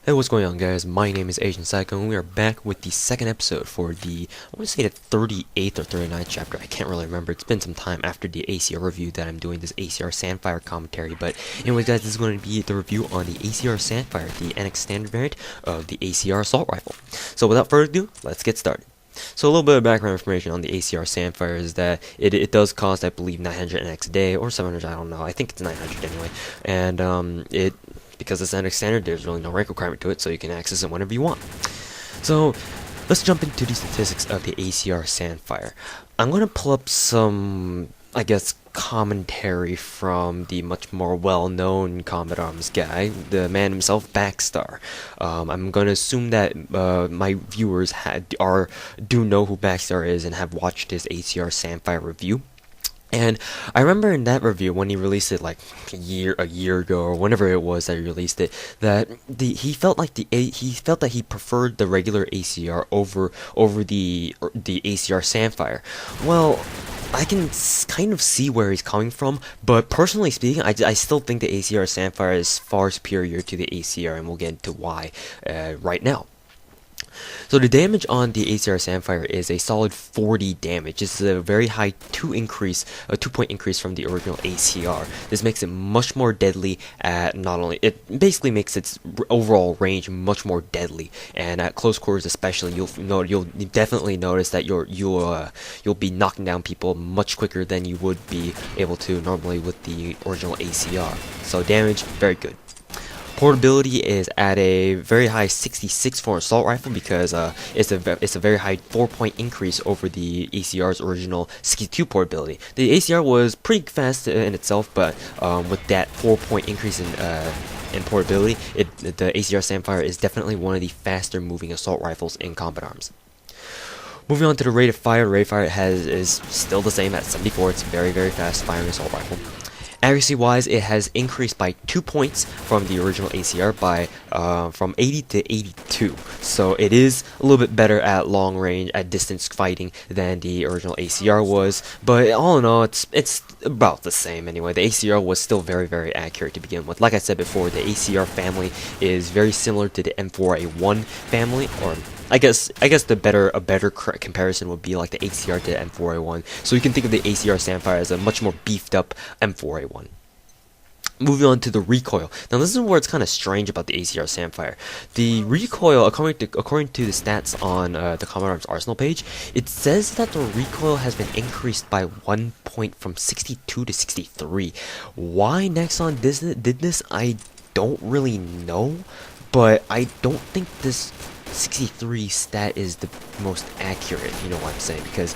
Hey, what's going on, guys? My name is Asian Psycho, and we are back with the second episode for the, I want to say the 38th or 39th chapter. I can't really remember. It's been some time after the ACR review that I'm doing this ACR Sandfire commentary. But anyways, guys, this is going to be the review on the ACR Sandfire, the NX standard variant of the ACR assault rifle. So without further ado, let's get started. So a little bit of background information on the ACR Sandfire is that it does cost, I believe, 900 NX a day, or 700, I don't know. I think it's 900 anyway. And because it's NX standard, there's really no rank requirement to it, so you can access it whenever you want. So let's jump into the statistics of the ACR Sandfire. I'm going to pull up some, I guess, commentary from the much more well-known combat arms guy, the man himself, Backstar. I'm going to assume that my viewers do know who Backstar is and have watched his ACR Sandfire review. And I remember in that review, when he released it like a year ago or whenever it was that he released it, that he felt that he preferred the regular ACR over the ACR Sandfire. Well, I can kind of see where he's coming from, but personally speaking, I still think the ACR Sandfire is far superior to the ACR, and we'll get into why right now. So the damage on the ACR Sandfire is a solid 40 damage. This is a very high 2-point increase from the original ACR. This makes it much more deadly at it basically makes its overall range much more deadly, and at close quarters especially, you'll definitely notice that you'll be knocking down people much quicker than you would be able to normally with the original ACR. So damage, very good. Portability is at a very high 66 for an assault rifle because it's a very high 4-point increase over the ACR's original 62 portability. The ACR was pretty fast in itself, but with that 4-point increase in portability, the ACR Sandfire is definitely one of the faster moving assault rifles in combat arms. Moving on to the rate of fire, is still the same at 74. It's a very, very fast firing assault rifle. Accuracy-wise, it has increased by 2 points from the original ACR from 80 to 82. So it is a little bit better at long range, at distance fighting than the original ACR was. But all in all, it's about the same anyway. The ACR was still very, very accurate to begin with. Like I said before, the ACR family is very similar to the M4A1 family, or I guess a better comparison would be like the ACR to the M4A1. So you can think of the ACR Sandfire as a much more beefed up M4A1. Moving on to the recoil. Now this is where it's kind of strange about the ACR Sandfire. The recoil, according to the stats on the Combat Arms Arsenal page, it says that the recoil has been increased by 1 point from 62 to 63. Why Nexon did this, I don't really know, but I don't think this 63 stat is the most accurate, you know what I'm saying, because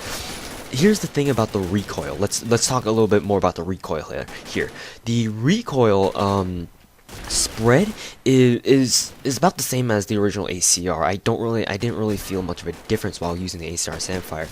here's the thing about the recoil. Let's talk a little bit more about the recoil here. The recoil spread is about the same as the original ACR. I didn't really feel much of a difference while using the ACR Sandfire.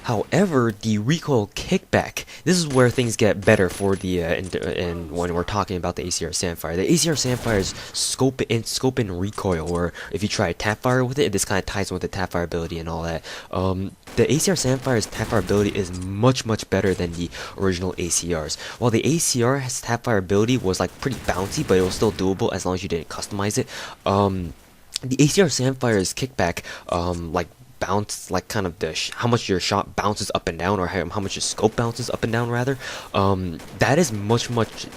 However, the recoil kickback, this is where things get better for the and when we're talking about the ACR Sandfire. The ACR Sandfire's scope and recoil, or if you try Tapfire with it, this kind of ties in with the Tapfire ability and all that. The ACR Sandfire's Tapfire ability is much better than the original ACR's. While the ACR's Tapfire ability was like pretty bouncy, but it was still doable as long as you didn't customize it. The ACR Sandfire's kickback, bounce, like kind of how much your shot bounces up and down, or how much your scope bounces up and down rather, that is much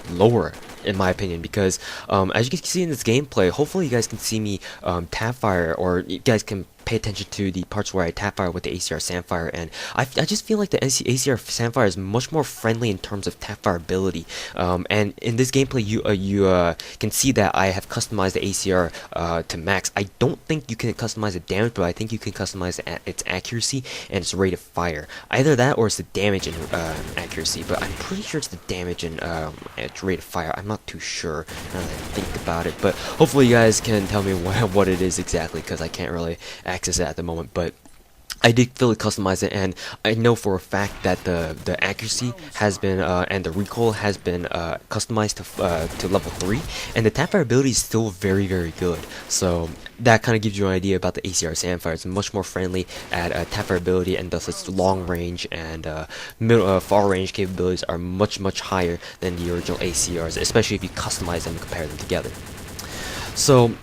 lower in my opinion, because as you can see in this gameplay, hopefully you guys can see me Tapfire, or you guys can pay attention to the parts where I Tapfire with the ACR Sandfire, and I just feel like the ACR Sandfire is much more friendly in terms of Tapfire ability. And in this gameplay, you can see that I have customized the ACR to max. I don't think you can customize the damage, but I think you can customize its accuracy and its rate of fire. Either that, or it's the damage and accuracy. But I'm pretty sure it's the damage and its rate of fire. I'm not too sure now that I think about it, but hopefully you guys can tell me what it is exactly, because I can't really access it at the moment. But I did fully customize it, and I know for a fact that the accuracy has been and the recoil has been customized to level 3, and the Tapfire ability is still very good. So that kind of gives you an idea about the ACR Sandfire. It's much more friendly at Tapfire ability, and thus its long range and far range capabilities are much higher than the original ACRs, especially if you customize them and compare them together. So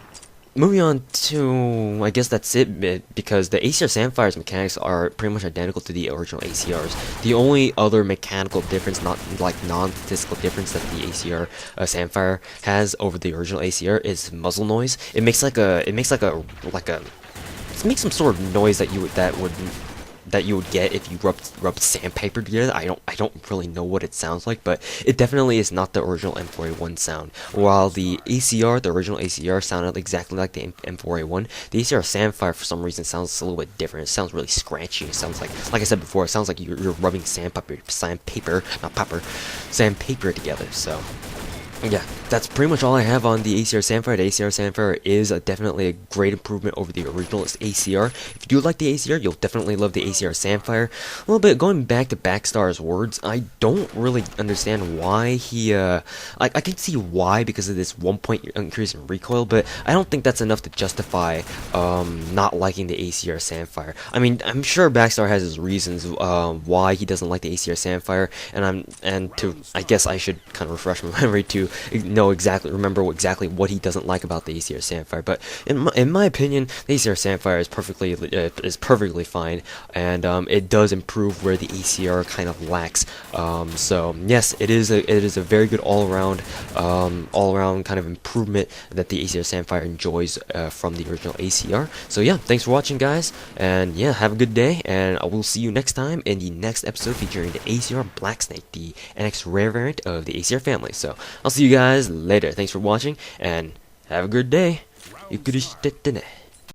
moving on to, I guess that's it, because the ACR Sandfire's mechanics are pretty much identical to the original ACRs. The only other mechanical difference, not like non-statistical difference, that the ACR Sandfire has over the original ACR is muzzle noise. It makes it makes some sort of noise that you would get if you rub sandpaper together. I don't really know what it sounds like, but it definitely is not the original M4A1 sound. While the ACR, the original ACR, sounded exactly like the M4A1, the ACR Sandfire for some reason sounds a little bit different. It sounds really scratchy. It sounds like I said before, it sounds like you're rubbing sandpaper together. So yeah, that's pretty much all I have on the ACR Sandfire. The ACR Sandfire is definitely a great improvement over the original ACR. If you do like the ACR, you'll definitely love the ACR Sandfire. A little bit going back to Backstar's words, I don't really understand why he, I can see why because of this 1 point increase in recoil, but I don't think that's enough to justify not liking the ACR Sandfire. I mean, I'm sure Backstar has his reasons why he doesn't like the ACR Sandfire, I guess I should kind of refresh my memory to remember exactly what he doesn't like about the ACR Sandfire. But in my opinion, the ACR Sandfire is perfectly fine, and it does improve where the ACR kind of lacks. So yes, it is a very good all around kind of improvement that the ACR Sandfire enjoys from the original ACR. So yeah, thanks for watching, guys, and yeah, have a good day, and I will see you next time in the next episode featuring the ACR Blacksnake, the NX rare variant of the ACR family. So I'll see you guys later. Thanks for watching, and have a good day. ゆっくりしてってね。